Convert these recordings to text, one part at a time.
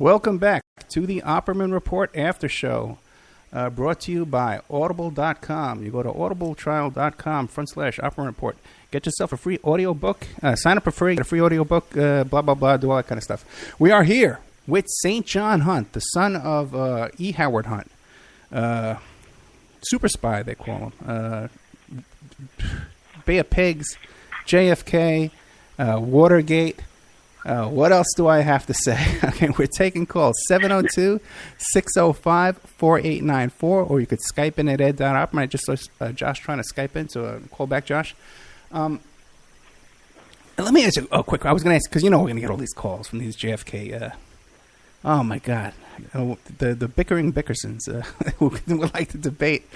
Welcome back to the Opperman Report Aftershow, brought to you by Audible.com. You go to audibletrial.com/Opperman Report. Get yourself a free audiobook. Sign up for free, get a free audiobook, blah, blah, blah, do all that kind of stuff. We are here with St. John Hunt, the son of E. Howard Hunt. Super spy, they call him. Bay of Pigs, JFK, Watergate. What else do I have to say? Okay, we're taking calls 702-605-4894, or you could Skype in at ed.opperman. I just saw Josh trying to Skype in, so call back, Josh. Let me ask you quick. I was going to ask, because you know we're going to get all these calls from these JFK. Oh my God, the bickering Bickersons who would like to debate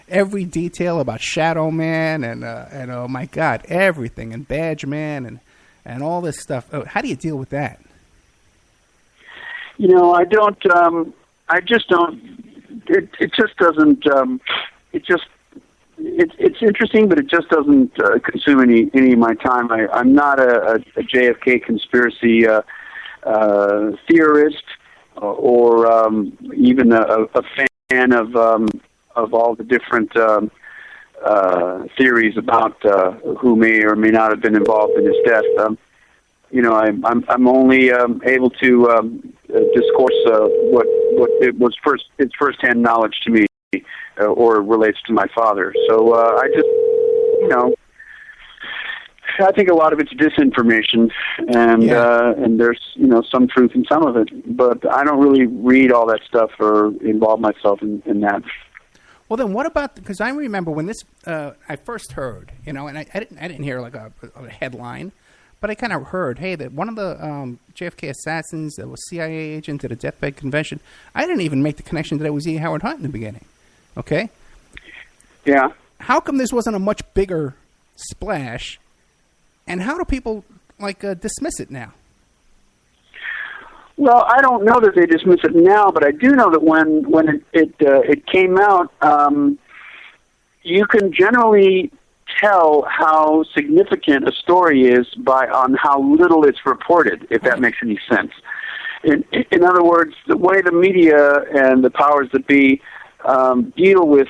every detail about Shadow Man and oh my God, everything, and Badge Man and all this stuff. How do you deal with that? You know, I just don't. It just doesn't. It's interesting, but it just doesn't consume any of my time. I'm not a JFK conspiracy theorist or even a fan of all the different theories about who may or may not have been involved in his death. You know, I'm only able to discourse what it was it's firsthand knowledge to me, or relates to my father. So I just, you know, I think a lot of it's disinformation, and there's, you know, some truth in some of it, but I don't really read all that stuff or involve myself in that. Well, then what about, because I remember when this, I first heard, you know, and I didn't hear like a headline, but I kind of heard, hey, that one of the JFK assassins that was CIA agent at a deathbed convention, I didn't even make the connection that it was E. Howard Hunt in the beginning, okay? Yeah. How come this wasn't a much bigger splash, and how do people, like, dismiss it now? Well, I don't know that they dismiss it now, but I do know that when it came out, you can generally tell how significant a story is on how little it's reported, if that makes any sense. In other words, the way the media and the powers that be deal with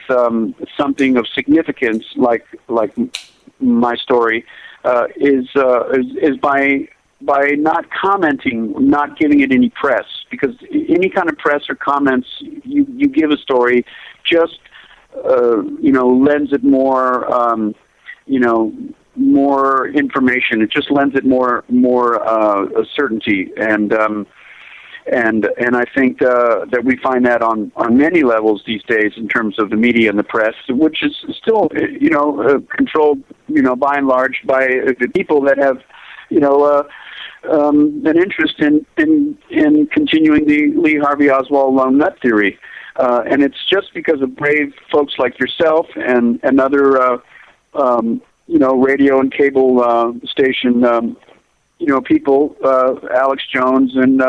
something of significance, like my story, is by not commenting, not giving it any press, because any kind of press or comments you give a story just lends it more more information. It just lends it more certainty, and I think that we find that on many levels these days in terms of the media and the press, which is still controlled by and large by the people that have an interest in continuing the Lee Harvey Oswald lone nut theory, and it's just because of brave folks like yourself and other radio and cable station people, Alex Jones and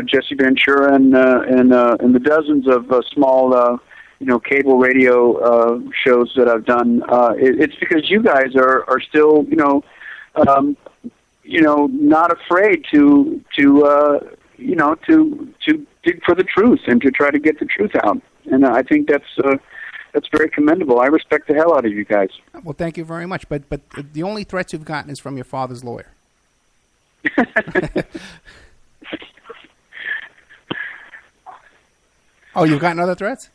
Jesse Ventura and the dozens of small cable radio shows that I've done. It's because you guys are still not afraid to dig for the truth and to try to get the truth out. And I think that's very commendable. I respect the hell out of you guys. Well, thank you very much. But the only threats you've gotten is from your father's lawyer. Oh, you've gotten other threats?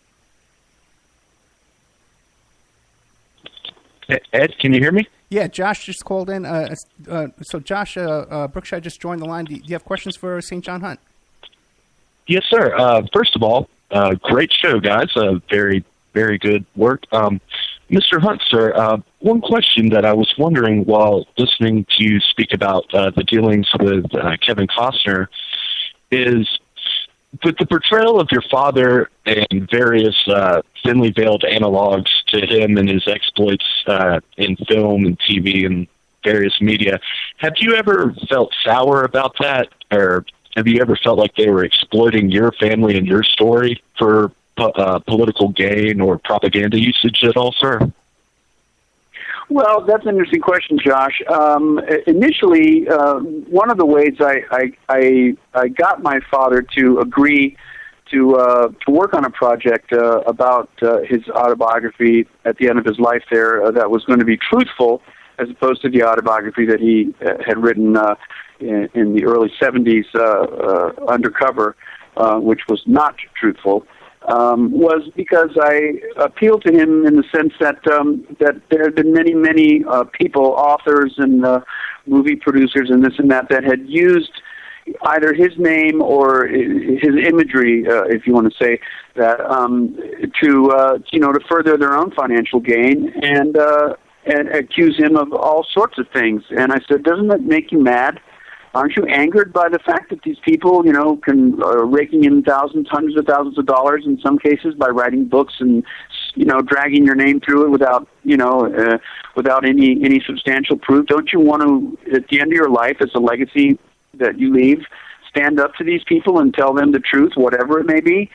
Ed, can you hear me? Yeah, Josh just called in. So Josh, Brookshire just joined the line. Do you have questions for St. John Hunt? Yes, sir. First of all, great show, guys. Very, very good work. Mr. Hunt, sir, one question that I was wondering while listening to you speak about the dealings with Kevin Costner is, with the portrayal of your father and various thinly veiled analogs to him and his exploits in film and TV and various media, have you ever felt sour about that? Or have you ever felt like they were exploiting your family and your story for political gain or propaganda usage at all, sir? Well, that's an interesting question, Josh. Initially, one of the ways I got my father to agree to work on a project about his autobiography at the end of his life there that was going to be truthful, as opposed to the autobiography that he had written in the early 70s undercover, which was not truthful, was because I appealed to him in the sense that that there had been many people, authors and movie producers and this and that had used either his name or his imagery, if you want to say that, to further their own financial gain and accuse him of all sorts of things. And I said, doesn't that make you mad? Aren't you angered by the fact that these people, are raking in thousands, hundreds of thousands of dollars in some cases by writing books and, dragging your name through it without, without any substantial proof? Don't you want to, at the end of your life, as a legacy that you leave, stand up to these people and tell them the truth, whatever it may be?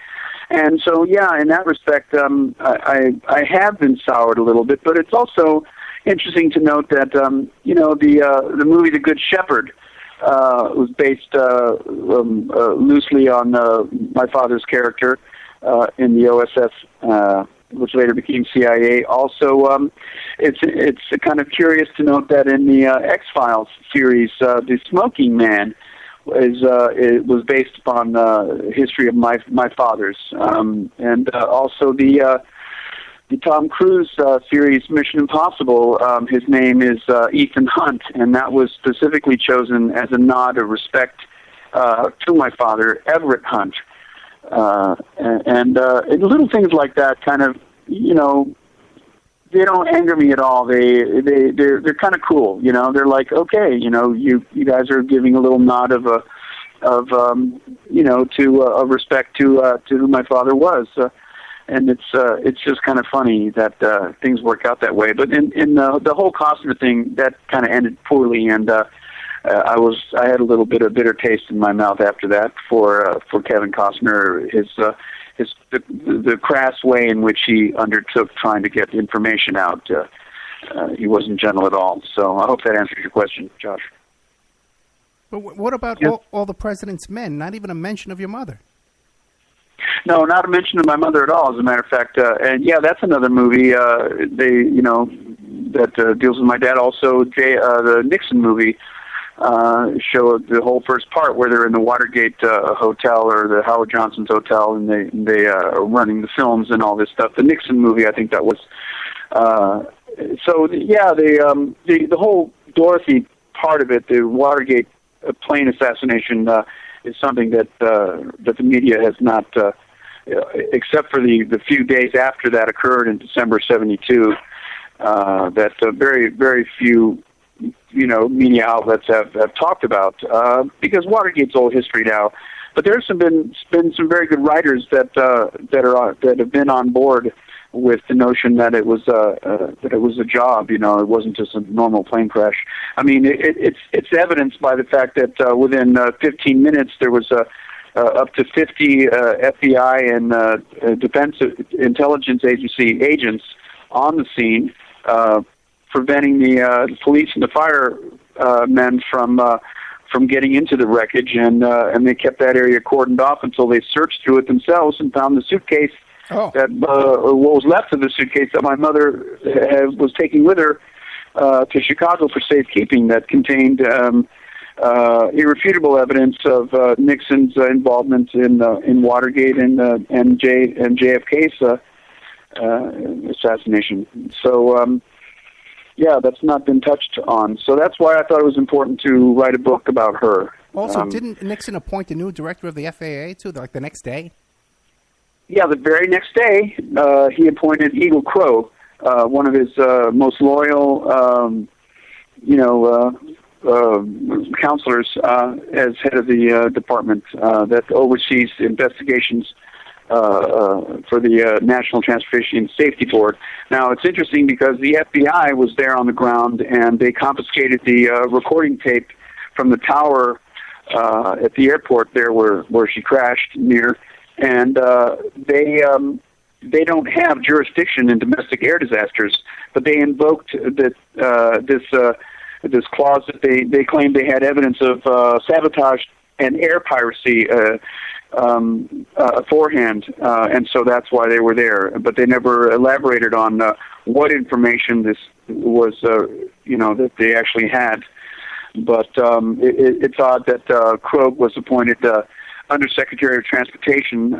And so, yeah, in that respect, I have been soured a little bit, but it's also interesting to note that, the movie The Good Shepherd was based loosely on my father's character in the OSS, which later became C.I.A. Also, it's kind of curious to note that in the X-Files series, The Smoking Man it was based upon history of my father's, and also the Tom Cruise series Mission Impossible. His name is Ethan Hunt, and that was specifically chosen as a nod of respect to my father, Everett Hunt. And little things like that kind of, they don't anger me at all. They're kind of cool. They're like, okay, you guys are giving a little nod of respect to who my father was. And it's just kind of funny that things work out that way. But in the whole Costner thing, that kind of ended poorly, and I had a little bit of bitter taste in my mouth after that for Kevin Costner, the crass way in which he undertook trying to get information out. He wasn't gentle at all. So I hope that answers your question, Josh. But what about all the president's men? Not even a mention of your mother. No, not a mention of my mother at all, as a matter of fact. And yeah, that's another movie. That deals with my dad. Also, the Nixon movie showed the whole first part where they're in the WATERGATE hotel or the Howard Johnson's hotel, and they are running the films and all this stuff. The Nixon movie, I think that was. The whole Dorothy part of it, the Watergate plane assassination, is something that the media has not, except for the few days after that occurred in December '72, that very, very few media outlets have talked about, because Watergate's old history now. But there's been some very good writers that have been on board with the notion that it was a job. It wasn't just a normal plane crash. I mean, it's evidenced by the fact that within 15 minutes there was up to 50 FBI and Defense Intelligence Agency agents on the scene, preventing the police and the firemen from getting into the wreckage, and they kept that area cordoned off until they searched through it themselves and found the suitcase. Oh. That what was left of the suitcase that my mother was taking with her to Chicago for safekeeping, that contained irrefutable evidence of Nixon's involvement in Watergate and JFK's assassination. So. Yeah, that's not been touched on. So that's why I thought it was important to write a book about her. Also, didn't Nixon appoint a new director of the FAA, too, like the next day? Yeah, the very next day, he appointed Eagle Crow, one of his most loyal, counselors, as head of the department that oversees investigations for the National Transportation Safety Board. Now, it's interesting because the FBI was there on the ground, and they confiscated the recording tape from the tower at the airport there where she crashed near, and they they don't have jurisdiction in domestic air disasters, but they invoked this clause that they claimed they had evidence of sabotage and air piracy beforehand, and so that's why they were there. But they never elaborated on what information this was, that they actually had. But it's odd that Krogh was appointed Undersecretary of Transportation,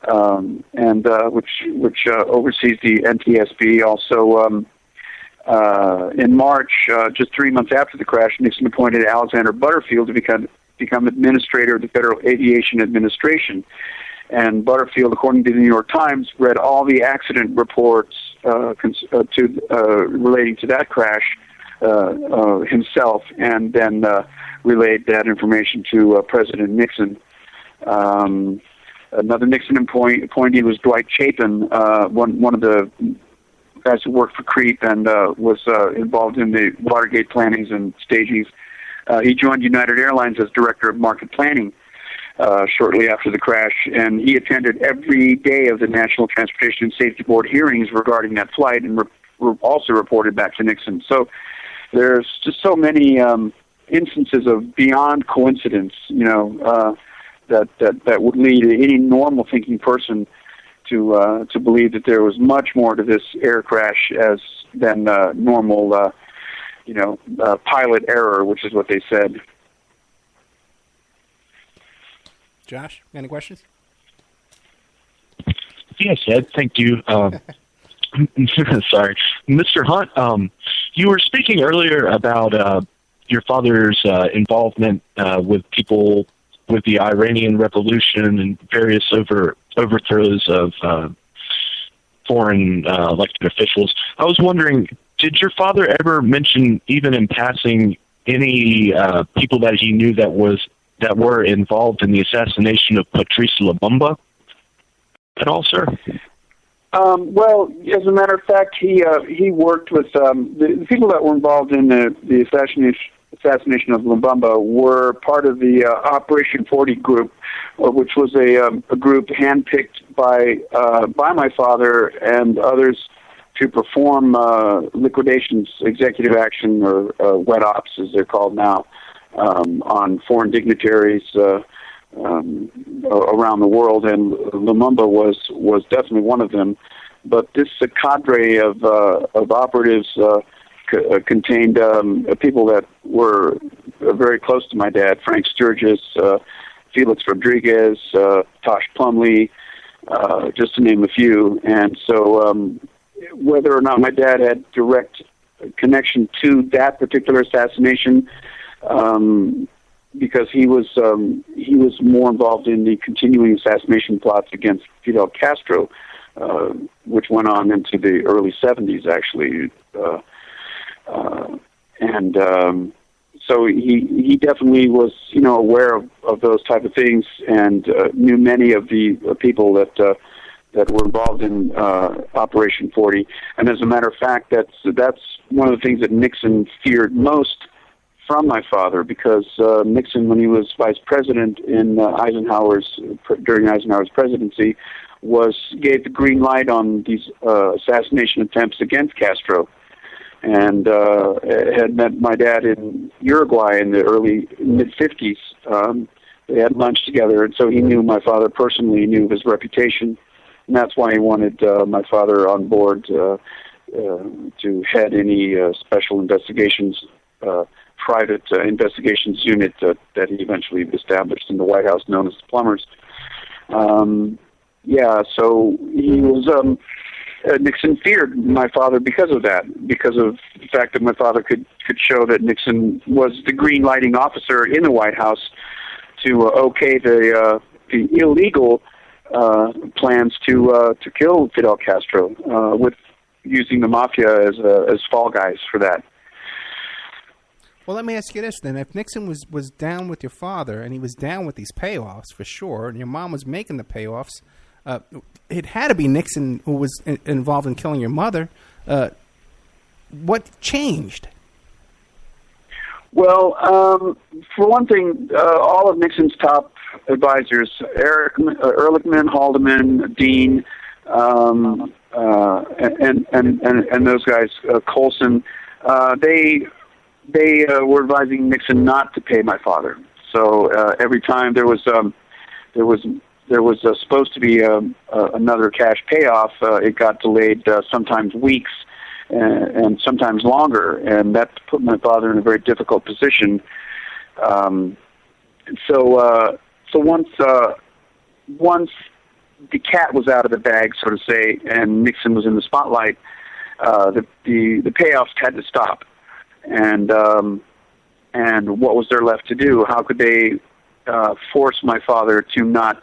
and which oversees the NTSB. Also, in March, just 3 months after the crash, Nixon appointed Alexander Butterfield to become administrator of the Federal Aviation Administration. And Butterfield, according to the New York Times, read all the accident reports relating to that crash himself, and then relayed that information to President Nixon. Another Nixon appointee was Dwight Chapin, one of the guys who worked for CREEP and was involved in the Watergate plannings and stagings. He joined United Airlines as director of market planning shortly after the crash, and he attended every day of the National Transportation and Safety Board hearings regarding that flight, and also reported back to Nixon. So there's just so many instances of beyond coincidence, that would lead any normal thinking person to believe that there was much more to this air crash than normal, pilot error, which is what they said. Josh, any questions? Yes, Ed. Thank you. Sorry, Mr. Hunt. You were speaking earlier about your father's involvement with people with the Iranian Revolution and various overthrows of foreign elected officials. I was wondering, did your father ever mention, even in passing, any people that he knew that were involved in the assassination of Patrice Lumumba at all, sir? Well, as a matter of fact, he worked with the people that were involved in the assassination of Lumumba were part of the Operation 40 group, which was a group handpicked by my father and others to perform liquidations, executive action, or wet ops, as they're called now, on foreign dignitaries around the world, and Lumumba was definitely one of them. But this cadre of operatives contained people that were very close to my dad: Frank Sturgis, Felix Rodriguez, Tosh Plumlee, just to name a few. And so, whether or not my dad had direct connection to that particular assassination, because he was more involved in the continuing assassination plots against Fidel Castro, which went on into the early 70s, actually. So he definitely was, aware of those type of things, and knew many of the people that were involved in Operation 40. And as a matter of fact, that's one of the things that Nixon feared most from my father, because Nixon, when he was vice president in during Eisenhower's presidency, gave the green light on these assassination attempts against Castro, and had met my dad in Uruguay in the early mid-50s. They had lunch together, and so he knew my father personally, knew his reputation, and that's why he wanted my father on board to head any special investigations, private investigations unit that he eventually established in the White House, known as the Plumbers. So he was... Nixon feared my father because of that, because of the fact that my father could show that Nixon was the green lighting officer in the White House to okay the illegal plans to kill Fidel Castro, with using the mafia as fall guys for that. Well, let me ask you this then: if Nixon was down with your father, and he was down with these payoffs for sure, and your mom was making the payoffs, it had to be Nixon who was involved in killing your mother. What changed? Well, for one thing, all of Nixon's top advisors, Ehrlichman, Haldeman, Dean, and those guys, Colson, they were advising Nixon not to pay my father. So every time there was supposed to be another cash payoff, it got delayed sometimes weeks and sometimes longer, and that put my father in a very difficult position. So once the cat was out of the bag, so to say, and Nixon was in the spotlight, the payoffs had to stop. And what was there left to do? How could they force my father to not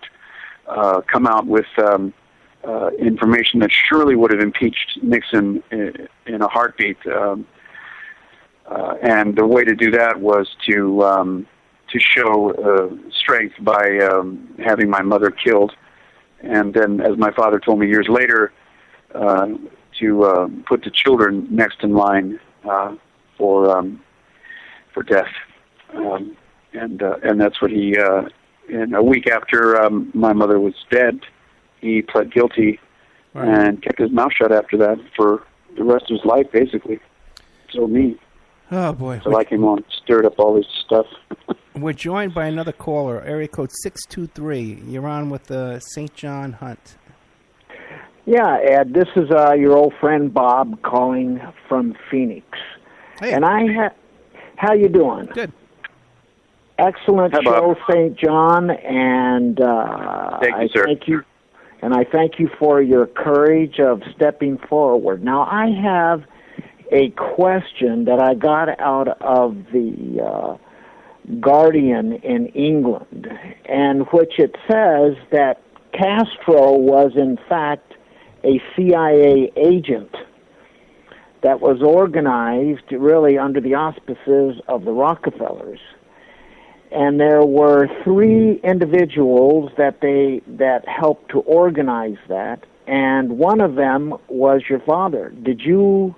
come out with information that surely would have impeached Nixon in a heartbeat? And the way to do that was to show strength by having my mother killed, and then, as my father told me years later, to put the children next in line for death. And that's what he. And a week after my mother was dead, he pled guilty and kept his mouth shut after that for the rest of his life, basically. So me. Oh, boy. So I came on, stirred up all this stuff. We're joined by another caller, area code 623. You're on with St. John Hunt. Yeah, Ed, this is your old friend Bob calling from Phoenix. Hey. And how you doing? Good. Excellent Hi, show, Bob. St. John, and Thank you, sir. I thank you for your courage of stepping forward. Now, I have a question that I got out of the Guardian in England, in which it says that Castro was, in fact, a CIA agent that was organized really under the auspices of the Rockefellers. And there were three individuals that helped to organize that, and one of them was your father. Did you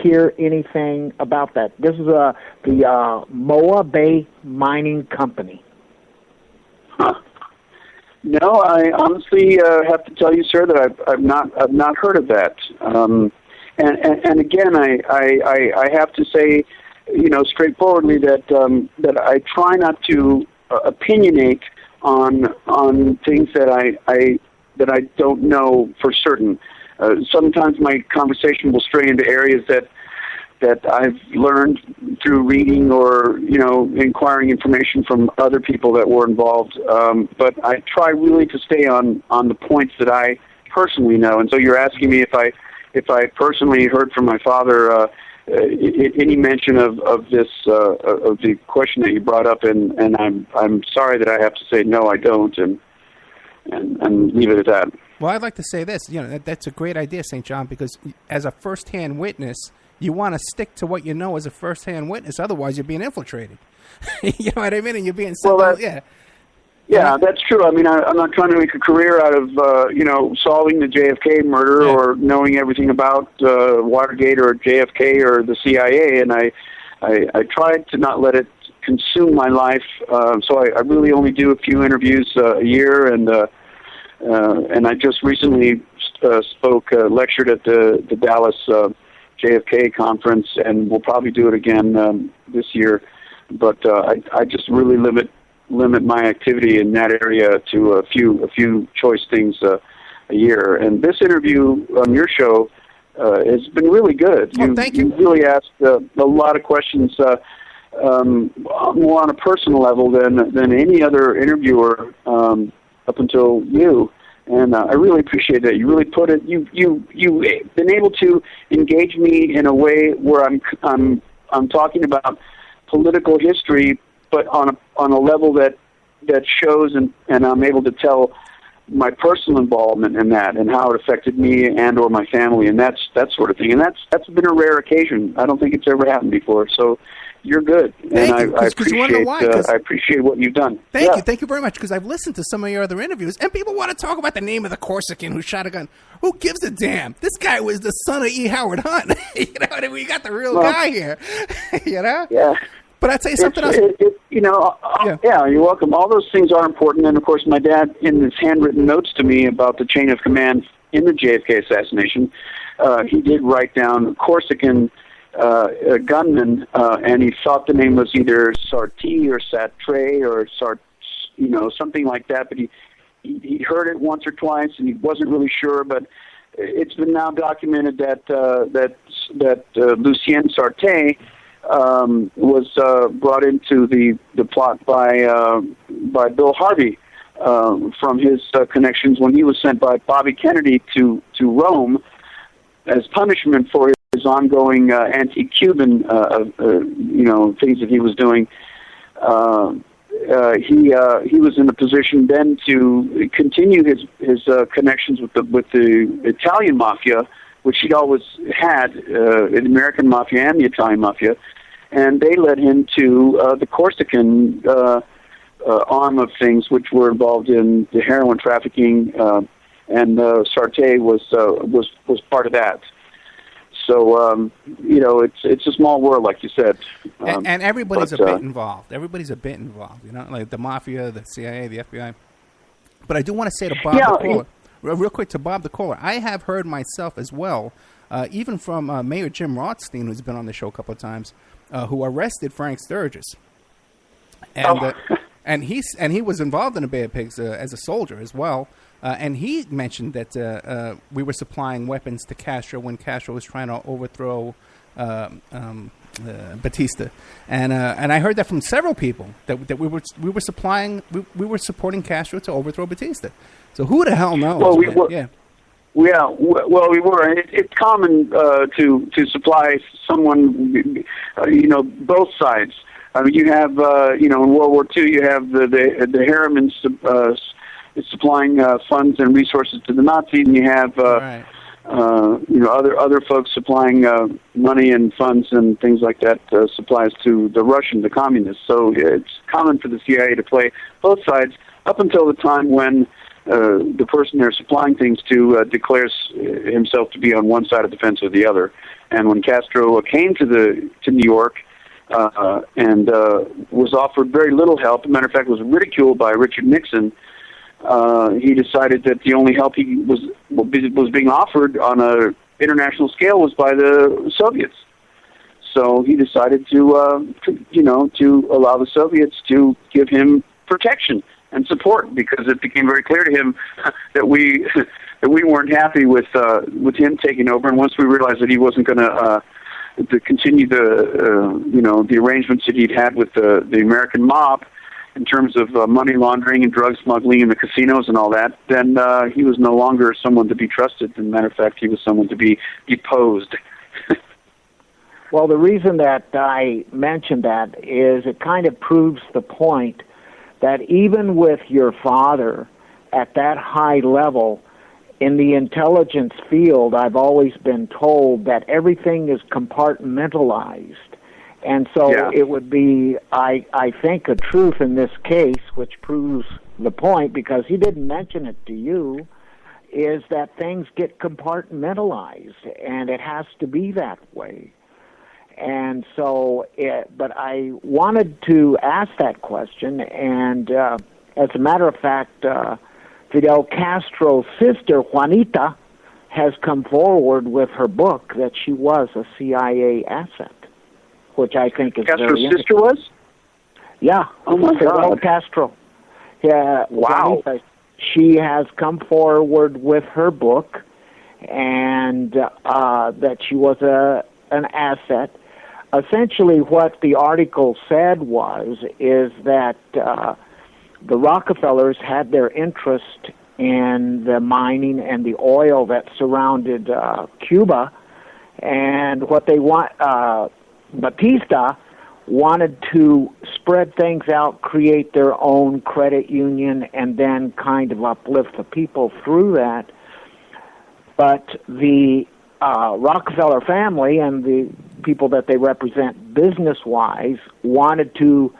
hear anything about that? This is the Moa Bay Mining Company. Huh. No, I honestly have to tell you, sir, that I've not heard of that. And again, I have to say, straightforwardly that I try not to opinionate on things that I don't know for certain. Sometimes my conversation will stray into areas that I've learned through reading or inquiring information from other people that were involved. But I try really to stay on the points that I personally know. And so you're asking me if I personally heard from my father any mention of this of the question that you brought up, and I'm sorry that I have to say no, I don't, and leave it at that. Well, I'd like to say this. That's a great idea, St. John, because as a first-hand witness, you want to stick to what you know as a first-hand witness. Otherwise, you're being infiltrated. You know what I mean? And you're being Yeah, that's true. I mean, I'm not trying to make a career out of, solving the JFK murder or knowing everything about Watergate or JFK or the C.I.A., and I tried to not let it consume my life. So I really only do a few interviews a year, and I just recently lectured at the Dallas JFK conference, and we'll probably do it again this year. But I just really limit my activity in that area to a few choice things a year. And this interview on your show has been really good. Thank you. You really asked a lot of questions more on a personal level than any other interviewer up until you. And I really appreciate that. You really put it. You've been able to engage me in a way where I'm talking about political history, but on a level that shows and I'm able to tell my personal involvement in that and how it affected me and or my family and that sort of thing. And that's been a rare occasion. I don't think it's ever happened before. So you're good, and I appreciate what you've done. Thank you very much. Because I've listened to some of your other interviews, and people want to talk about the name of the Corsican who shot a gun. Who gives a damn? This guy was the son of E. Howard Hunt. You know what I mean? We got the real guy here. Yeah. But I'd say something else. Yeah, you're welcome. All those things are important, and of course, my dad, in his handwritten notes to me about the chain of command in the JFK assassination. He did write down Corsican gunman, and he thought the name was either Sartre or Sartre or something like that. But he heard it once or twice, and he wasn't really sure. But it's been now documented that Lucien Sartre was brought into the plot by Bill Harvey from his connections when he was sent by Bobby Kennedy to Rome as punishment for his ongoing anti-Cuban things that he was doing. He was in a position then to continue his connections with the Italian mafia, which he'd always had, the American mafia and the Italian mafia, and they led him to the Corsican arm of things, which were involved in the heroin trafficking, and Sartre was part of that. So it's a small world, like you said, and everybody's a bit involved. Everybody's a bit involved, like the mafia, the CIA, the FBI. But I do want to say to Bob the caller, real quick to Bob the caller, I have heard myself as well, even from Mayor Jim Rothstein, who's been on the show a couple of times, who arrested Frank Sturgis, and he was involved in the Bay of Pigs as a soldier as well. And he mentioned that we were supplying weapons to Castro when Castro was trying to overthrow Batista, and I heard that from several people that we were supporting Castro to overthrow Batista. So who the hell knows? Well, we were. Yeah. Well, we were. It's common to supply someone, both sides. I mean, you have, in World War II, you have the Harriman supplying funds and resources to the Nazis, and you have, other folks supplying money and funds and things like that, supplies to the Russians, the communists. So it's common for the CIA to play both sides up until the time when the person they're supplying things to declares himself to be on one side of the fence or the other. And when Castro came to New York, and was offered very little help. As a matter of fact, was ridiculed by Richard Nixon. He decided that the only help he was being offered on an international scale was by the Soviets. So he decided to allow the Soviets to give him protection and support, because it became very clear to him that we weren't happy with him taking over. And once we realized that he wasn't going to continue the arrangements that he'd had with the American mob in terms of money laundering and drug smuggling and the casinos and all that, then he was no longer someone to be trusted. As a matter of fact, he was someone to be deposed. Well, the reason that I mentioned that is it kind of proves the point that even with your father at that high level, in the intelligence field, I've always been told that everything is compartmentalized. And so it would be, I think, a truth in this case, which proves the point, because he didn't mention it to you, is that things get compartmentalized, and it has to be that way. And so, but I wanted to ask that question, and as a matter of fact, Fidel Castro's sister, Juanita, has come forward with her book that she was a CIA asset, which I think is Castro's very interesting. Sister was? Yeah. Oh, my Fidel God. Castro. Yeah. Wow. Juanita, she has come forward with her book, and that she was an asset. Essentially, what the article said is that the Rockefellers had their interest in the mining and the oil that surrounded Cuba, and what they want, Batista wanted to spread things out, create their own credit union, and then kind of uplift the people through that. But the Rockefeller family and the people that they represent business-wise wanted to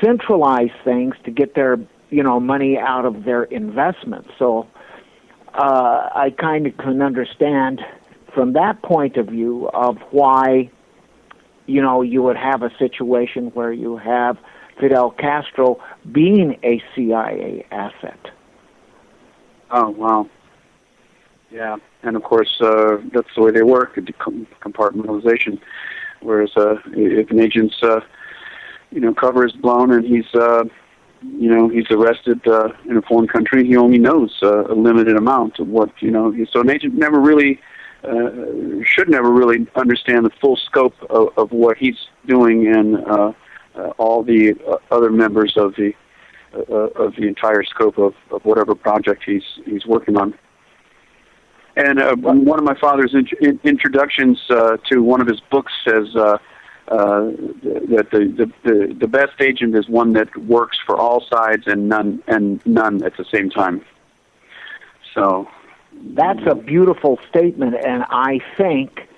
centralize things to get their money out of their investments. So I kind of can understand from that point of view of why you would have a situation where you have Fidel Castro being a CIA asset. Oh, wow. Yeah, and of course that's the way they work, compartmentalization. Whereas if an agent's cover is blown and he's arrested in a foreign country, he only knows a limited amount of what So an agent never really should never really understand the full scope of what he's doing and all the other members of the entire scope of whatever project he's working on. And one of my father's introductions to one of his books says that the best agent is one that works for all sides and none at the same time. So that's a beautiful statement, and I think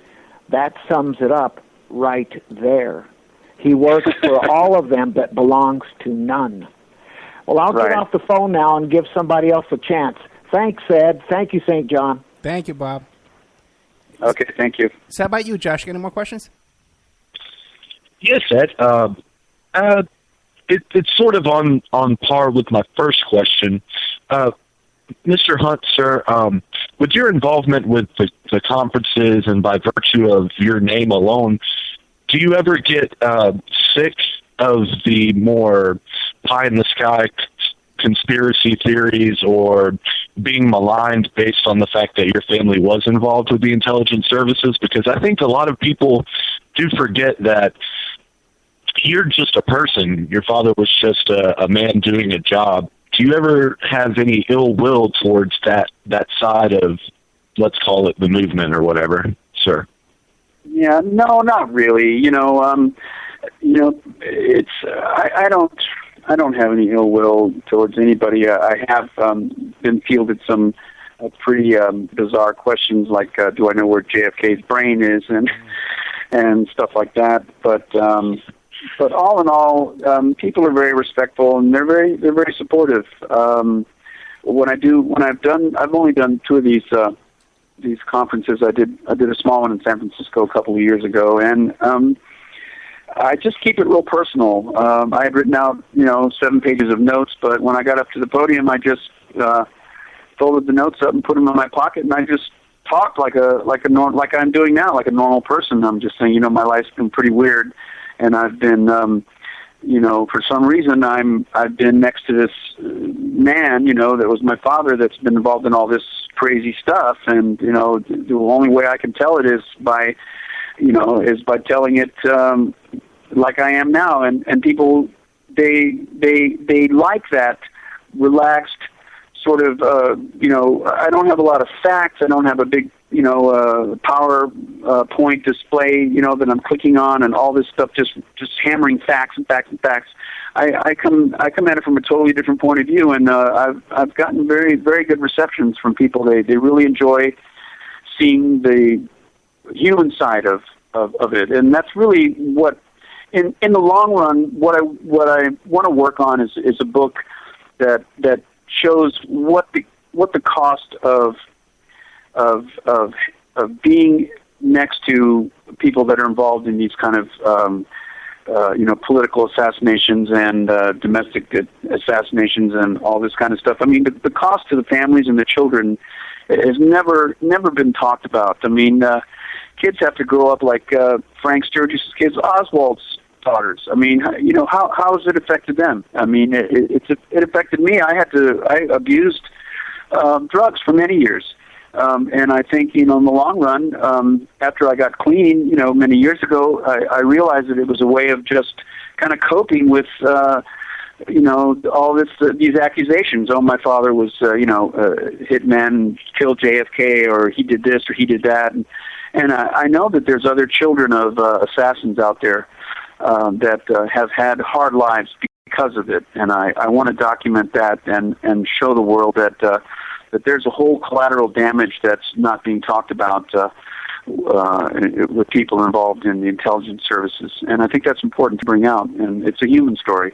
that sums it up right there. He works for all of them but belongs to none. Well, I'll get off the phone now and give somebody else a chance. Thanks, Ed. Thank you, St. John. Thank you, Bob. Okay, thank you. So how about you, Josh? Any more questions? Yes, Ed. It's sort of on par with my first question. Mr. Hunt, sir, with your involvement with the conferences and by virtue of your name alone, do you ever get sick of the more pie-in-the-sky conspiracy theories or being maligned based on the fact that your family was involved with the intelligence services? Because I think a lot of people do forget that you're just a person. Your father was just a man doing a job. Do you ever have any ill will towards that side of, let's call it the movement or whatever, sir? Yeah, no, not really. It's I don't have any ill will towards anybody. I have been fielded some pretty bizarre questions like, do I know where JFK's brain is, and stuff like that. But all in all, people are very respectful and they're very supportive. I've only done two of these conferences. I did a small one in San Francisco a couple of years ago, and I just keep it real personal. I had written out 7 pages of notes, but when I got up to the podium, I just folded the notes up and put them in my pocket, and I just talked like I'm doing now, like a normal person. I'm just saying, my life's been pretty weird. And I've been, for some reason, I've been next to this man, that was my father, that's been involved in all this crazy stuff. And the only way I can tell it is by telling it like I am now. And people they like that relaxed sort of. I don't have a lot of facts. I don't have a big PowerPoint display, that I'm clicking on and all this stuff, just hammering facts and facts and facts. I come at it from a totally different point of view, and I've gotten very, very good receptions from people. They really enjoy seeing the human side of it, and that's really what, in the long run, what I want to work on is a book that shows what the cost of being next to people that are involved in these kind of political assassinations and domestic assassinations and all this kind of stuff. I mean, the cost to the families and the children has never been talked about. I mean, kids have to grow up like Frank Sturgis's kids, Oswald's daughters. I mean, how has it affected them? I mean, it affected me. I abused drugs for many years. And I think, in the long run, after I got clean, many years ago, I realized that it was a way of just kind of coping with, all these accusations. Oh, my father was, hitman, killed JFK, or he did this, or he did that. And I know that there's other children of assassins out there that have had hard lives because of it. And I want to document that and show the world that there's a whole collateral damage that's not being talked about with people involved in the intelligence services. And I think that's important to bring out, and it's a human story.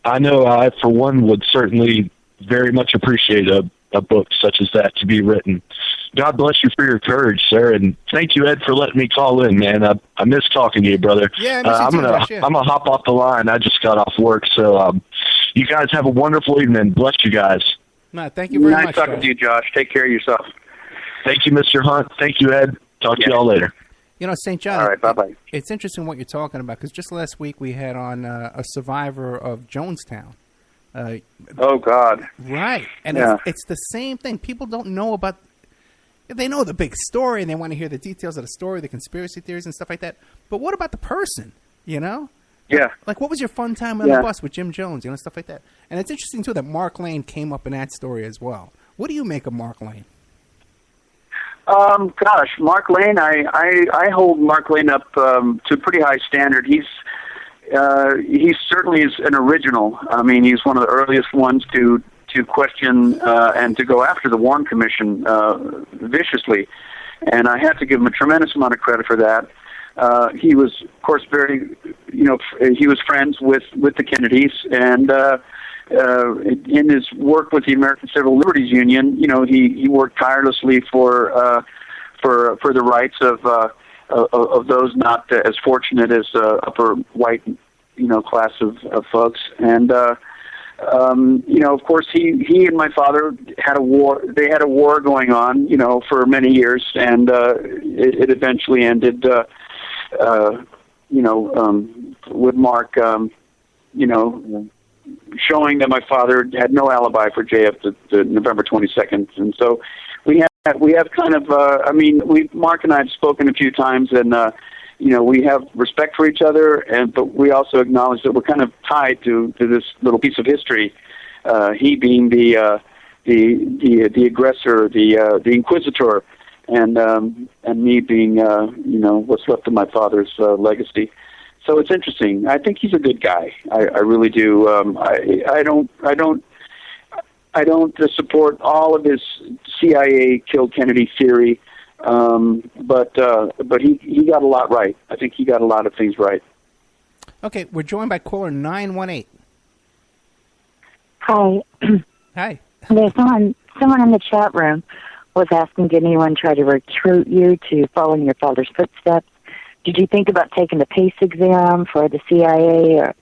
I know I, for one, would certainly very much appreciate a book such as that to be written. God bless you for your courage, sir, and thank you, Ed, for letting me call in, man. I miss talking to you, brother. Yeah, I'm gonna hop off the line. I just got off work, so you guys have a wonderful evening. Bless you guys. No, thank you very much. Nice talking to you, Josh. Take care of yourself. Thank you, Mr. Hunt. Thank you, Ed. Talk to y'all later. You know, St. John, all right, bye-bye. It's interesting what you're talking about, because just last week we had on a survivor of Jonestown. Oh, God. Right. And it's the same thing. People don't know about... They know the big story, and they want to hear the details of the story, the conspiracy theories and stuff like that. But what about the person, you know? Yeah. Like, what was your fun time on the bus with Jim Jones, you know, stuff like that. And it's interesting, too, that Mark Lane came up in that story as well. What do you make of Mark Lane? Gosh, Mark Lane, I hold Mark Lane up to a pretty high standard. He certainly is an original. I mean, he's one of the earliest ones to question and to go after the Warren Commission viciously, and I have to give him a tremendous amount of credit for that. He was, of course, he was friends with the Kennedys, and in his work with the American Civil Liberties Union, you know, he worked tirelessly for the rights of those not as fortunate as upper white, you know, class of folks. And you know, of course, he and my father had a war. They had a war going on, you know, for many years, and it eventually ended. You know, with Mark, you know, showing that my father had no alibi for JF the November 22nd, and so we have kind of. I mean, Mark and I have spoken a few times, and you know, we have respect for each other, but we also acknowledge that we're kind of tied to this little piece of history. He being the aggressor, the inquisitor, and me being you know, what's left of my father's legacy. So it's interesting. I think he's a good guy. I really do. I don't support all of his CIA killed Kennedy theory. But he got a lot right. I think he got a lot of things right. Okay, we're joined by caller 918. Hi. Hi. There's someone in the chat room was asking, did anyone try to recruit you to follow in your father's footsteps? Did you think about taking the PACE exam for the CIA?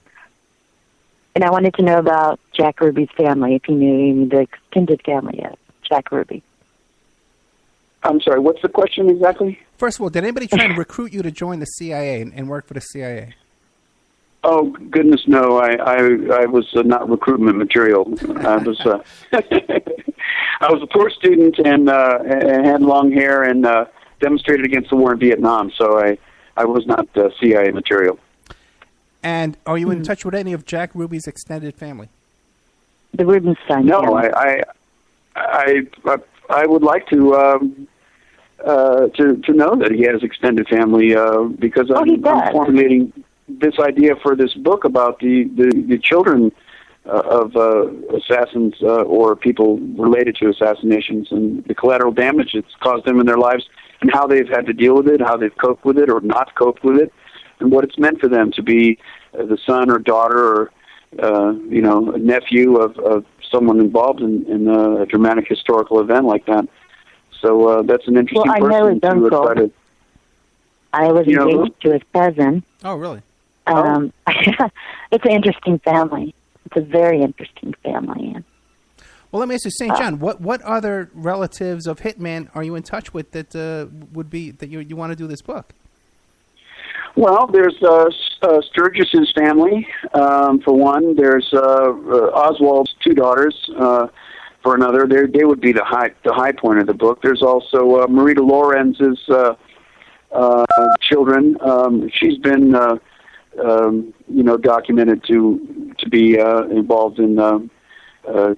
And I wanted to know about Jack Ruby's family, if you knew the extended family yet. Jack Ruby. I'm sorry, what's the question exactly? First of all, did anybody try to recruit you to join the CIA and work for the CIA? Oh, goodness, no. I was not recruitment material. I was I was a poor student and had long hair and demonstrated against the war in Vietnam, so I was not CIA material. And are you in touch with any of Jack Ruby's extended family? The Rubenstein No, family. I would like to know that he has extended family because I'm formulating this idea for this book about the children of assassins or people related to assassinations and the collateral damage it's caused them in their lives and how they've had to deal with it, how they've coped with it or not coped with it, and what it's meant for them to be the son or daughter or you know, a nephew of someone involved in a dramatic historical event like that. So that's an interesting person. Well, I know his uncle. I was engaged to his cousin. Oh, really? It's an interesting family. It's a very interesting family. Well, let me ask you, St. John, what other relatives of Hitman are you in touch with that would be that you want to do this book? Well, there's Sturgis's family, for one. There's Oswald's two daughters, for another. They would be the high point of the book. There's also Marita Lorenz's children. She's been you know, documented to be involved in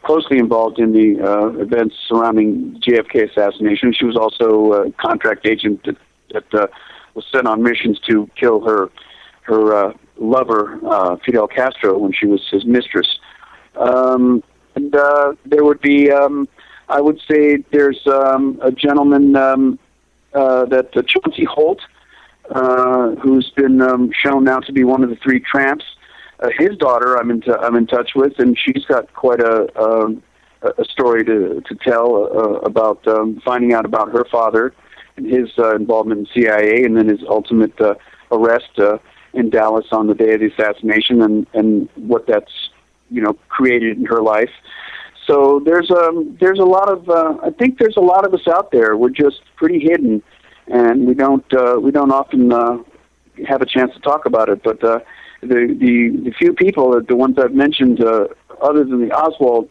closely involved in the events surrounding JFK assassination. She was also a contract agent that was sent on missions to kill her lover, Fidel Castro, when she was his mistress. And there would be, I would say, there's a gentleman that Chauncey Holt, who's been shown now to be one of the three tramps. His daughter, I'm in touch with, and she's got quite a story to tell about finding out about her father and his involvement in CIA, and then his ultimate arrest in Dallas on the day of the assassination, and what that's, you know, created in her life. So there's a lot of I think there's a lot of us out there. We're just pretty hidden, and we don't often have a chance to talk about it. But the few people, the ones I've mentioned, other than the Oswald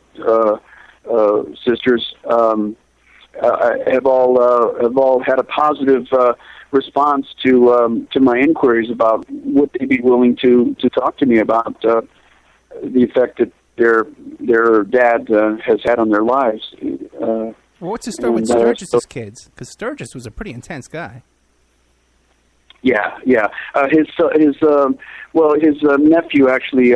sisters, have all had a positive response to my inquiries about would they be willing to talk to me about the effect that their dad has had on their lives. Well, what's the story with Sturgis's kids? Because Sturgis was a pretty intense guy. Yeah. His nephew actually,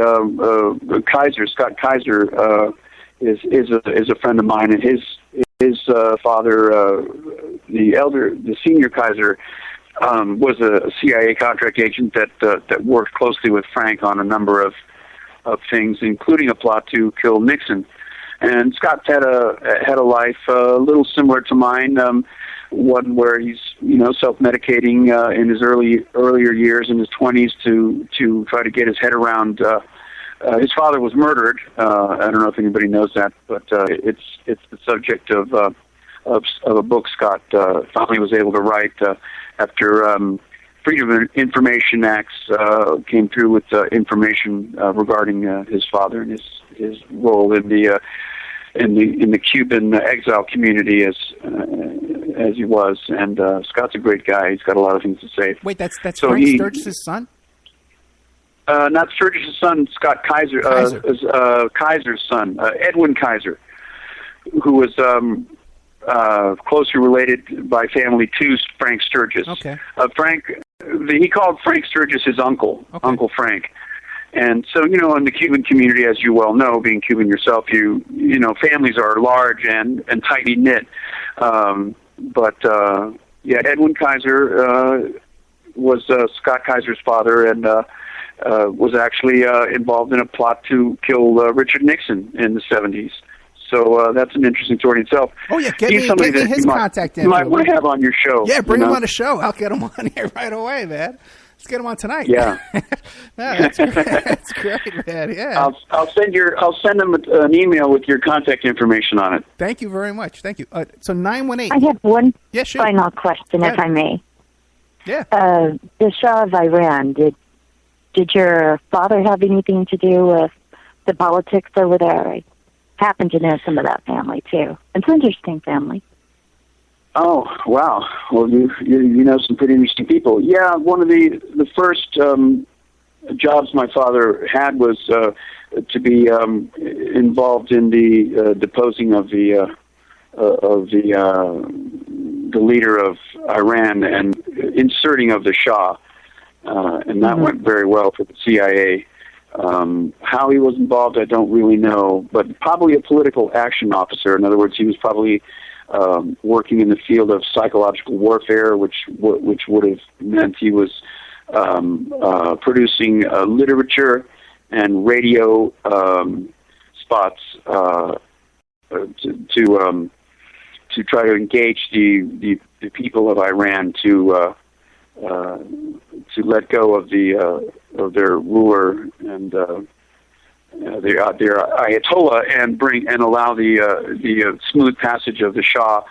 Scott Kaiser, is a friend of mine, and his father, the senior Kaiser, was a CIA contract agent that worked closely with Frank on a number of things, including a plot to kill Nixon. And Scott's had a life a little similar to mine, one where he's self-medicating in his earlier years in his 20s to try to get his head around. His father was murdered. I don't know if anybody knows that, but it's the subject of a book Scott finally was able to write after Freedom of Information Acts came through with information regarding his father and his role in the Cuban exile community as he was. And Scott's a great guy. He's got a lot of things to say. Wait, that's so Frank Sturgis's son? Not Sturgis's son, Scott Kaiser. Kaiser's son, Edwin Kaiser, who was closely related by family to Frank Sturgis. Okay. He called Frank Sturgis his uncle, okay. Uncle Frank. And so, in the Cuban community, as you well know, being Cuban yourself, families are large and tightly knit. Edwin Kaiser was Scott Kaiser's father, and was actually involved in a plot to kill Richard Nixon in the 70s. So that's an interesting story in itself. Oh, yeah, get me his contact info. You might want to have on your show. Yeah, bring him on the show. I'll get him on here right away, man. Let's get him on tonight. Yeah. That's great. That's great, man. Yeah. I'll send him an email with your contact information on it. Thank you very much. Thank you. So 918. I have one sure. final question, if I may. Yeah. The Shah of Iran, did your father have anything to do with the politics over there? I happen to know some of that family, too. It's an interesting family. Oh, wow. Well, you know some pretty interesting people. Yeah, one of the first jobs my father had was to be involved in the deposing of the leader of Iran and inserting of the Shah. And that went very well for the CIA. How he was involved, I don't really know, but probably a political action officer. In other words, he was probably working in the field of psychological warfare, which would have meant he was producing literature and radio spots to try to engage the people of Iran to let go of their ruler and their Ayatollah and allow the smooth passage of the Shah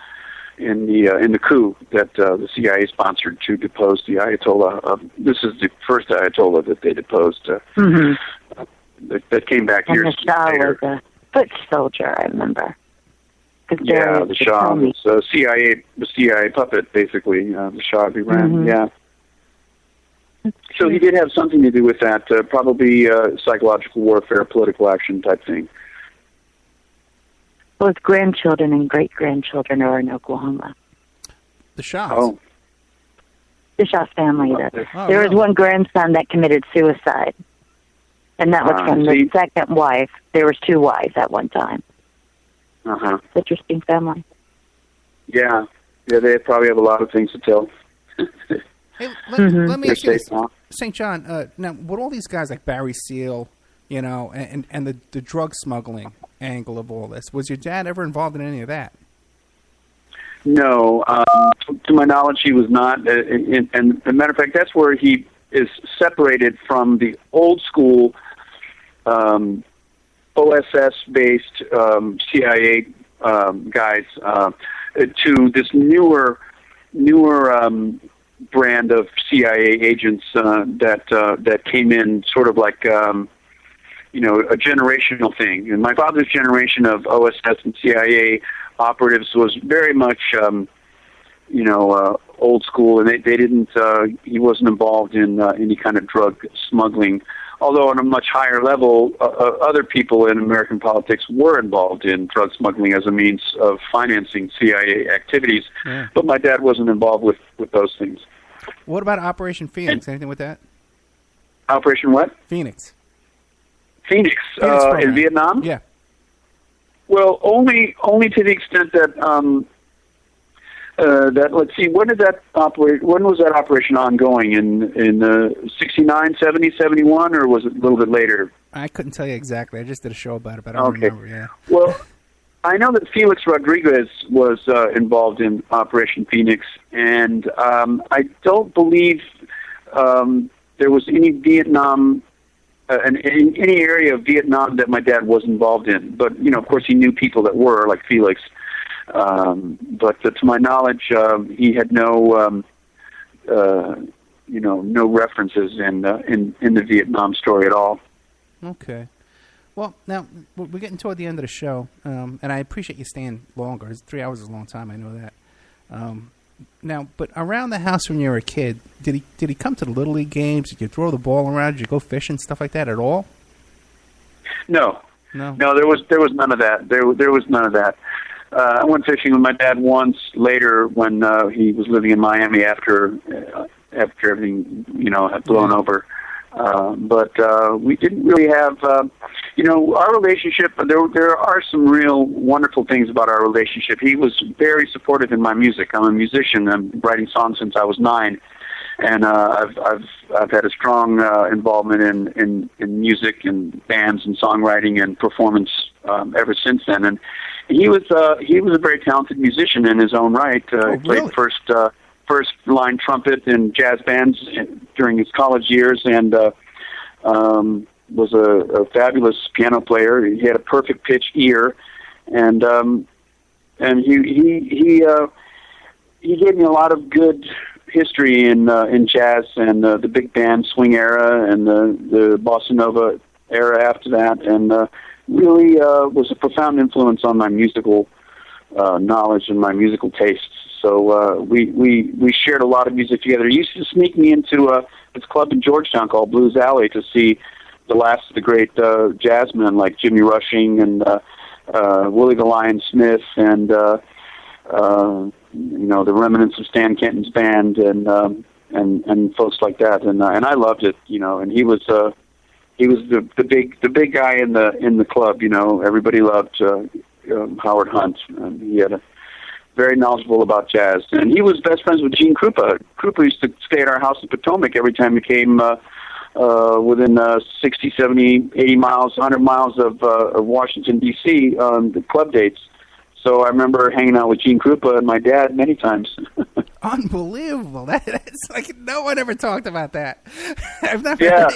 in the coup that the CIA sponsored to depose the Ayatollah. This is the first Ayatollah that they deposed. That came back and years the Shah later. was a foot soldier, I remember. Yeah, the Shah was the CIA puppet, basically. The Shah of Iran. Mm-hmm. Yeah. So he did have something to do with that, probably psychological warfare, political action type thing. Both grandchildren and great-grandchildren are in Oklahoma. The Shahs? Oh. The Shah's family. There was one grandson that committed suicide, and that was from the second wife. There was two wives at one time. Uh-huh. Interesting family. Yeah, they probably have a lot of things to tell. Hey, let me ask you this, St. John. Now, with all these guys like Barry Seal, and the drug smuggling angle of all this, was your dad ever involved in any of that? No, to my knowledge, he was not. And as a matter of fact, that's where he is separated from the old school OSS-based CIA guys to this newer brand of CIA agents that came in sort of like a generational thing. And my father's generation of OSS and CIA operatives was very much old school, and they didn't. He wasn't involved in any kind of drug smuggling. Although on a much higher level, other people in American politics were involved in drug smuggling as a means of financing CIA activities. Yeah. But my dad wasn't involved with those things. What about Operation Phoenix? Anything with that? Operation what? Phoenix in Vietnam? Yeah. Well, only to the extent that let's see, when did that operate? When was that operation ongoing? In 69, 70, 71, or was it a little bit later? I couldn't tell you exactly. I just did a show about it, but I don't remember. Yeah. Well, I know that Felix Rodriguez was involved in Operation Phoenix, and I don't believe there was any Vietnam. In any area of Vietnam that my dad was involved in. But, of course, he knew people that were, like Felix. But to my knowledge, he had no references in the Vietnam story at all. Okay. Well, now, we're getting toward the end of the show, and I appreciate you staying longer. 3 hours is a long time, I know that. Now, but around the house when you were a kid, did he come to the Little League games? Did you throw the ball around? Did you go fishing, stuff like that at all? No, there was none of that. There was none of that. I went fishing with my dad once later when he was living in Miami after everything had blown over. But we didn't really have, our relationship. There are some real wonderful things about our relationship. He was very supportive in my music. I'm a musician. I'm writing songs since I was 9, and I've had a strong involvement in music and bands and songwriting and performance ever since then. And he was a very talented musician in his own right. He played first line trumpet in jazz bands during his college years, and was a fabulous piano player. He had a perfect pitch ear, and he gave me a lot of good history in jazz and the big band swing era and the bossa nova era after that, and really was a profound influence on my musical knowledge and my musical tastes. So we shared a lot of music together. He used to sneak me into this club in Georgetown called Blues Alley to see the last of the great jazzmen like Jimmy Rushing and Willie the Lion Smith and the remnants of Stan Kenton's band and folks like that. And I loved it, and he was the big guy in the club. Everybody loved Howard Hunt. He had a very knowledgeable about jazz, and he was best friends with Gene Krupa. Krupa used to stay at our house in Potomac every time he came within 60, 70, 80 miles, 100 miles of Washington, D.C. on the club dates. So I remember hanging out with Gene Krupa and my dad many times. Unbelievable. That's like no one ever talked about that. I've never. Yeah.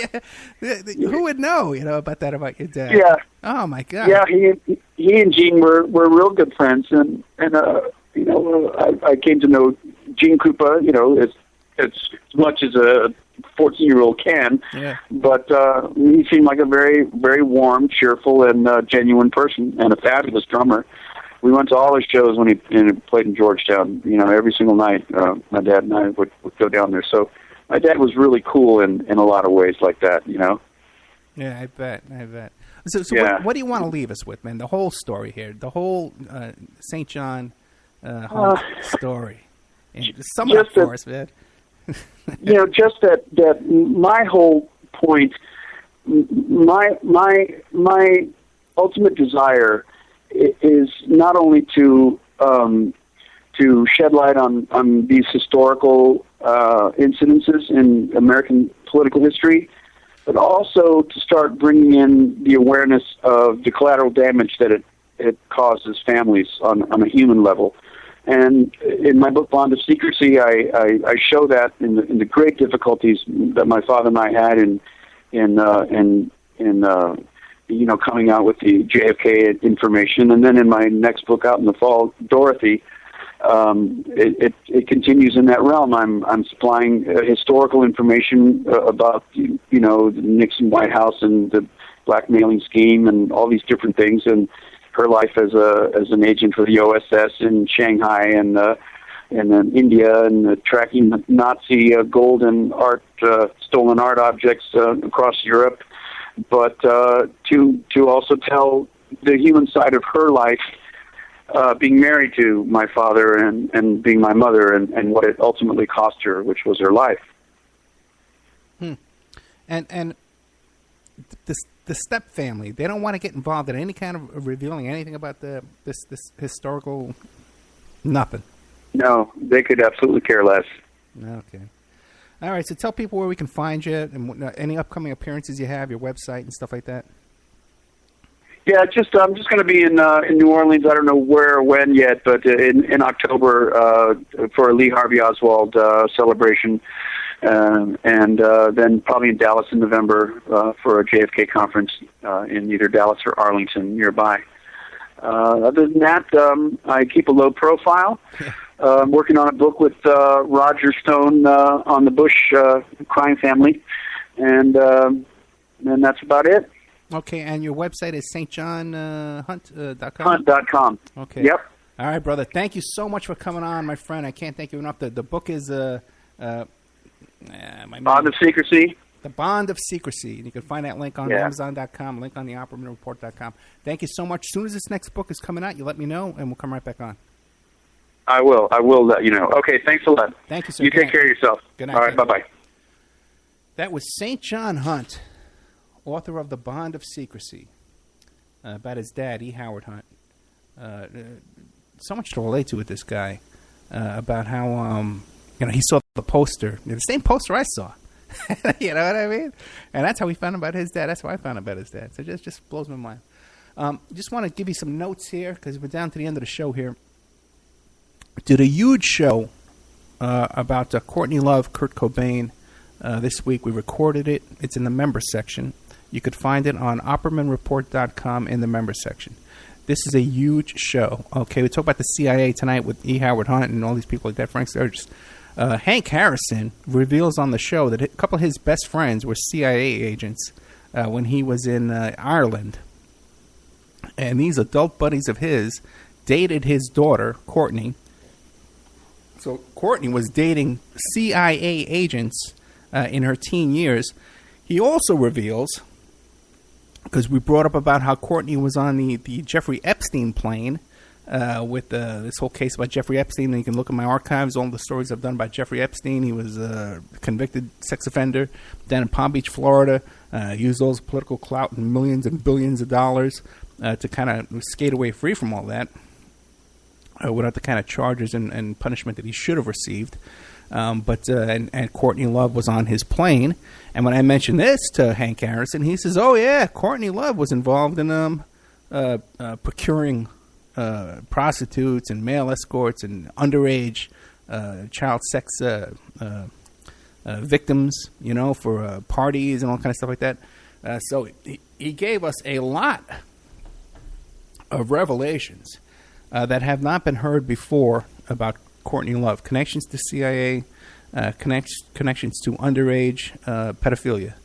Who would know, about that about your dad? Yeah. Oh my God. Yeah, he and Gene were real good friends, and I came to know Gene Krupa, as much as a 14-year-old can. Yeah. But he seemed like a very, very warm, cheerful, and genuine person, and a fabulous drummer. We went to all his shows when he played in Georgetown. Every single night, my dad and I would go down there. So my dad was really cool in a lot of ways like that. Yeah, I bet. So yeah. What do you want to leave us with, man? The whole story here, the whole St. John Hunt story. And sum it up for us, man. Just that my whole point, my ultimate desire is not only to shed light on these historical incidences in American political history, but also to start bringing in the awareness of the collateral damage that it causes families on a human level. And in my book Bond of Secrecy, I show that in the great difficulties that my father and I had in coming out with the JFK information. And then in my next book out in the fall, Dorothy, it continues in that realm. I'm supplying historical information about the Nixon White House and the blackmailing scheme and all these different things, and her life as an agent for the OSS in Shanghai and in India, and tracking Nazi gold and stolen art objects across Europe. But to also tell the human side of her life, being married to my father and being my mother, and what it ultimately cost her, which was her life. And the Step family, they don't want to get involved in any kind of revealing anything about this historical nothing. No, they could absolutely care less. Okay. All right, so tell people where we can find you and any upcoming appearances you have, your website and stuff like that. Yeah, I'm just going to be in New Orleans. I don't know where or when yet, but in October for a Lee Harvey Oswald celebration, and then probably in Dallas in November for a JFK conference in either Dallas or Arlington nearby. Other than that, I keep a low profile. I'm working on a book with Roger Stone on the Bush crime family, and that's about it. Okay, and your website is stjohnhunt.com? Hunt.com. Okay. Yep. All right, brother. Thank you so much for coming on, my friend. I can't thank you enough. The book is Bond of Secrecy. The Bond of Secrecy. And you can find that link on Amazon.com, link on the OperamanReport.com. Thank you so much. As soon as this next book is coming out, you let me know, and we'll come right back on. I will let you know. Okay, thanks a lot. Thank you, sir. You take care of yourself. Good night. All right, bye-bye. That was St. John Hunt, author of The Bond of Secrecy, about his dad, E. Howard Hunt. So much to relate to with this guy, about how he saw the poster, the same poster I saw. You know what I mean? And that's how we found out about his dad. That's how I found out about his dad. So it just blows my mind. Just want to give you some notes here because we're down to the end of the show here. Did a huge show about Courtney Love, Kurt Cobain this week. We recorded it. It's in the members section. You could find it on OperamanReport.com in the members section. This is a huge show. Okay, we talk about the CIA tonight with E. Howard Hunt and all these people like that, Frank Sturgis. Hank Harrison reveals on the show that a couple of his best friends were CIA agents when he was in Ireland. And these adult buddies of his dated his daughter, Courtney. So Courtney was dating CIA agents in her teen years. He also reveals, because we brought up about how Courtney was on the Jeffrey Epstein plane with this whole case about Jeffrey Epstein. And you can look at my archives, all the stories I've done about Jeffrey Epstein. He was a convicted sex offender down in Palm Beach, Florida. Used all his political clout and millions and billions of dollars to kind of skate away free from all that. Without the kind of charges and punishment that he should have received. But Courtney Love was on his plane. And when I mentioned this to Hank Harrison, he says, oh, yeah, Courtney Love was involved in procuring prostitutes and male escorts and underage child sex victims, for parties and all kind of stuff like that. So he gave us a lot of revelations that have not been heard before about Courtney Love. Connections to CIA, connections to underage pedophilia,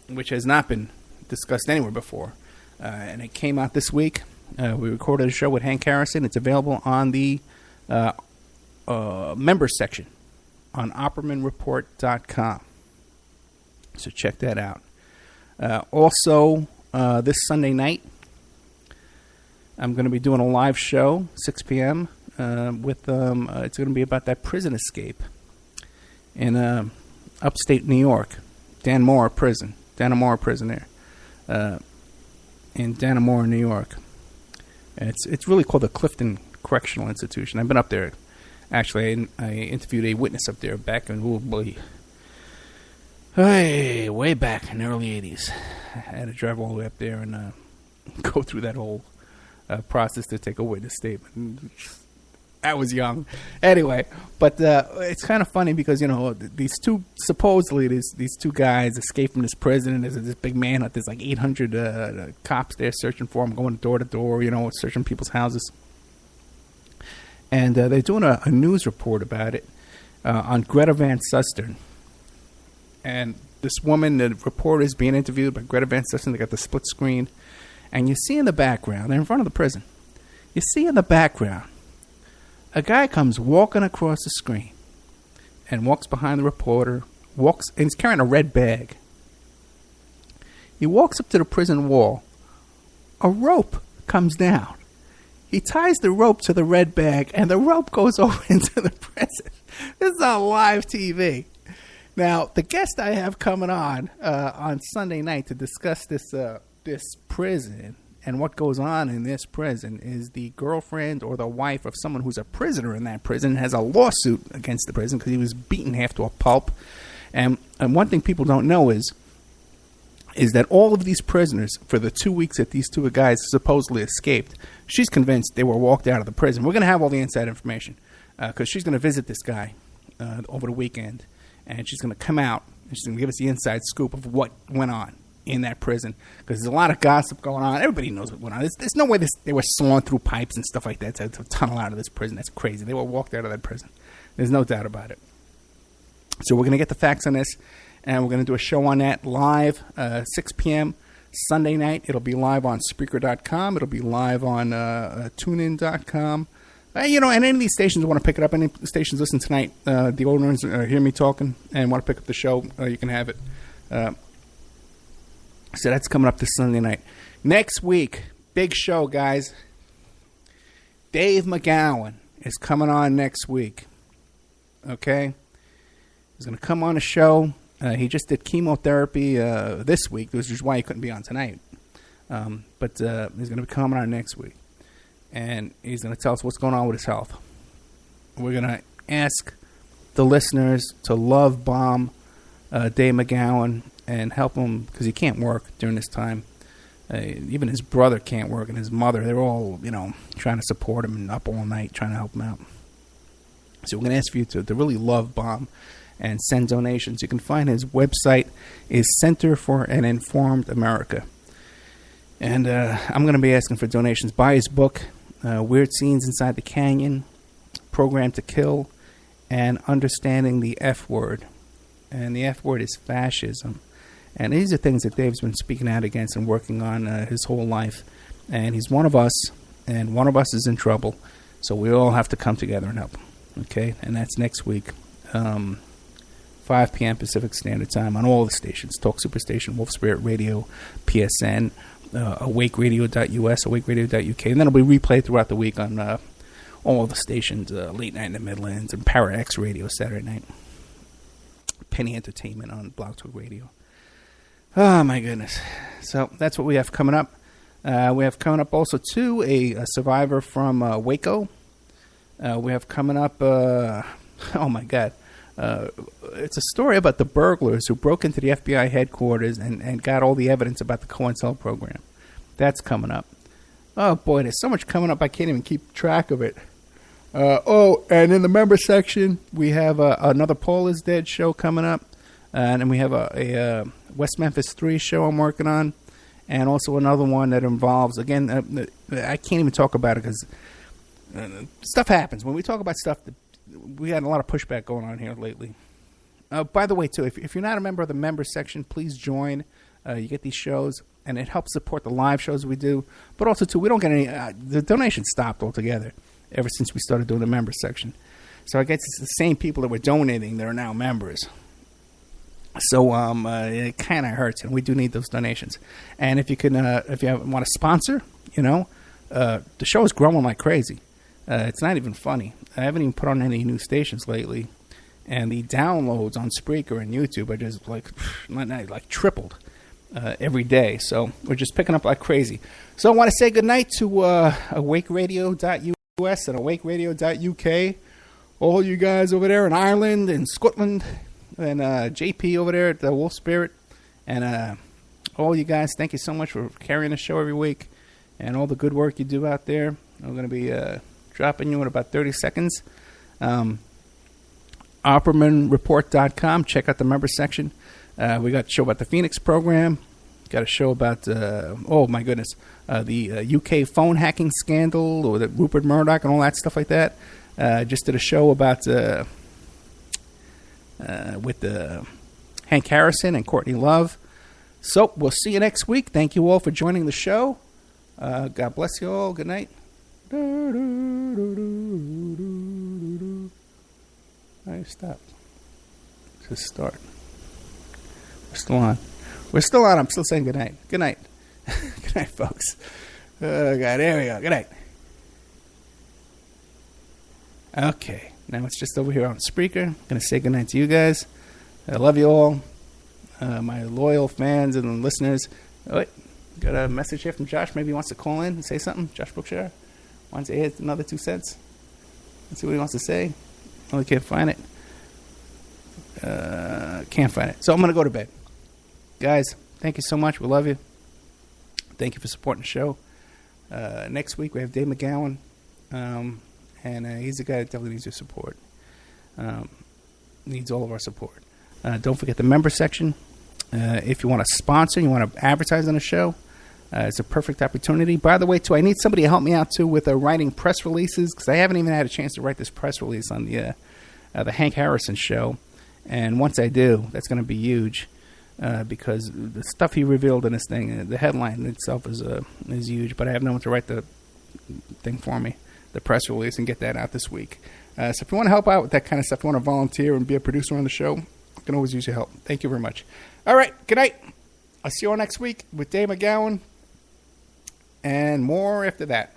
which has not been discussed anywhere before. And it came out this week. We recorded a show with Hank Harrison. It's available on the members section on OperamanReport.com. So check that out. Also, this Sunday night, I'm going to be doing a live show, 6 p.m. With it's going to be about that prison escape in upstate New York, Dannemora prison there, in Dannemora, New York. And it's really called the Clifton Correctional Institution. I've been up there. Actually, I interviewed a witness up there back in way back in the early 80s. I had to drive all the way up there and go through that whole process to take a witness statement. I was young. Anyway, but it's kind of funny because, these two, supposedly, these two guys escaped from this prison. There's this big manhunt. There's like 800 cops there searching for them, going door to door, searching people's houses. And they're doing a news report about it on Greta Van Susteren. And this woman, the reporter, is being interviewed by Greta Van Susteren. They got the split screen. And you see in the background, they're in front of the prison. You see in the background, a guy comes walking across the screen and walks behind the reporter, and he's carrying a red bag. He walks up to the prison wall. A rope comes down. He ties the rope to the red bag, and the rope goes over into the prison. This is on live TV. Now, the guest I have coming on Sunday night to discuss this prison and what goes on in this prison is the girlfriend or the wife of someone who's a prisoner in that prison, has a lawsuit against the prison because he was beaten half to a pulp. And one thing people don't know is that all of these prisoners, for the 2 weeks that these two guys supposedly escaped, she's convinced they were walked out of the prison. We're going to have all the inside information because she's going to visit this guy over the weekend, and she's going to come out and she's going to give us the inside scoop of what went on in that prison, because there's a lot of gossip going on. Everybody knows what went on. There's no way they were sawing through pipes and stuff like that to tunnel out of this prison. That's crazy. They were walked out of that prison. There's no doubt about it. So we're going to get the facts on this, and we're going to do a show on that live, 6 p.m. Sunday night. It'll be live on Spreaker.com. It'll be live on TuneIn.com. And any of these stations want to pick it up. Any stations listen tonight, the owners hear me talking and want to pick up the show, you can have it. So that's coming up this Sunday night. Next week, big show, guys. Dave McGowan is coming on next week. Okay? He's going to come on a show. He just did chemotherapy this week, which is why he couldn't be on tonight. But he's going to be coming on next week. And he's going to tell us what's going on with his health. We're going to ask the listeners to love bomb Dave McGowan and help him, because he can't work during this time. Even his brother can't work, and his mother. They're all, trying to support him and up all night trying to help him out. So we're going to ask for you to really love bomb and send donations. You can find his website is Center for an Informed America. And I'm going to be asking for donations. Buy his book, Weird Scenes Inside the Canyon, Program to Kill, and Understanding the F Word. And the F word is fascism. And these are things that Dave's been speaking out against and working on his whole life. And he's one of us, and one of us is in trouble. So we all have to come together and help him. Okay? And that's next week, 5 p.m. Pacific Standard Time on all the stations. Talk Superstation, Wolf Spirit Radio, PSN, awakeradio.us, awakeradio.uk. And then it'll be replayed throughout the week on all the stations, Late Night in the Midlands, and Para X Radio Saturday night. Penny Entertainment on Blog Talk Radio. Oh, my goodness. So that's what we have coming up. We have coming up also, too, a survivor from Waco. We have coming up, oh, my God. It's a story about the burglars who broke into the FBI headquarters and got all the evidence about the COINTEL program. That's coming up. Oh, boy, there's so much coming up I can't even keep track of it. And in the member section, we have another Paul is Dead show coming up. And then we have a West Memphis 3 show I'm working on. And also another one that involves, again, I can't even talk about it because stuff happens. When we talk about stuff, we had a lot of pushback going on here lately. By the way, too, if you're not a member of the member section, please join. You get these shows, and it helps support the live shows we do. But also, too, we don't get any, the donations stopped altogether ever since we started doing the member section. So I guess it's the same people that were donating that are now members. So it kind of hurts, and we do need those donations. And if you can, if you want to sponsor, the show is growing like crazy. It's not even funny. I haven't even put on any new stations lately, and the downloads on Spreaker and YouTube are just like tripled every day. So we're just picking up like crazy. So I want to say goodnight to awakeradio.us and awakeradio.uk. All you guys over there in Ireland and Scotland, and JP over there at the Wolf Spirit, and all you guys, thank you so much for carrying the show every week, and all the good work you do out there. I'm going to be dropping you in about 30 seconds. OppermanReport.com. Check out the member section. We got a show about the Phoenix program. Got a show about, oh my goodness, the UK phone hacking scandal, or the Rupert Murdoch and all that stuff like that. Just did a show about with Hank Harrison and Courtney Love. So we'll see you next week. Thank you all for joining the show. God bless you all. Good night. I stop. Just start. We're still on. We're still on. I'm still saying good night. Good night. Good night, folks. Oh, God. There we go. Good night. Okay. Now it's just over here on Spreaker. I'm going to say good night to you guys. I love you all. My loyal fans and listeners. Oh, wait. Got a message here from Josh. Maybe he wants to call in and say something. Josh Brookshire wants to add another 2 cents. Let's see what he wants to say. Oh, I can't find it. Can't find it. So I'm going to go to bed. Guys, thank you so much. We love you. Thank you for supporting the show. Next week we have Dave McGowan. And he's the guy that definitely needs your support. Needs all of our support. Don't forget the member section. If you want to sponsor, you want to advertise on the show, it's a perfect opportunity. By the way, too, I need somebody to help me out, too, with writing press releases, because I haven't even had a chance to write this press release on the Hank Harrison show. And once I do, that's going to be huge, because the stuff he revealed in this thing, the headline itself is huge, but I have no one to write the thing for me, the press release, and get that out this week. So if you want to help out with that kind of stuff, if you want to volunteer and be a producer on the show, I can always use your help. Thank you very much. All right, good night. I'll see you all next week with Dave McGowan and more after that.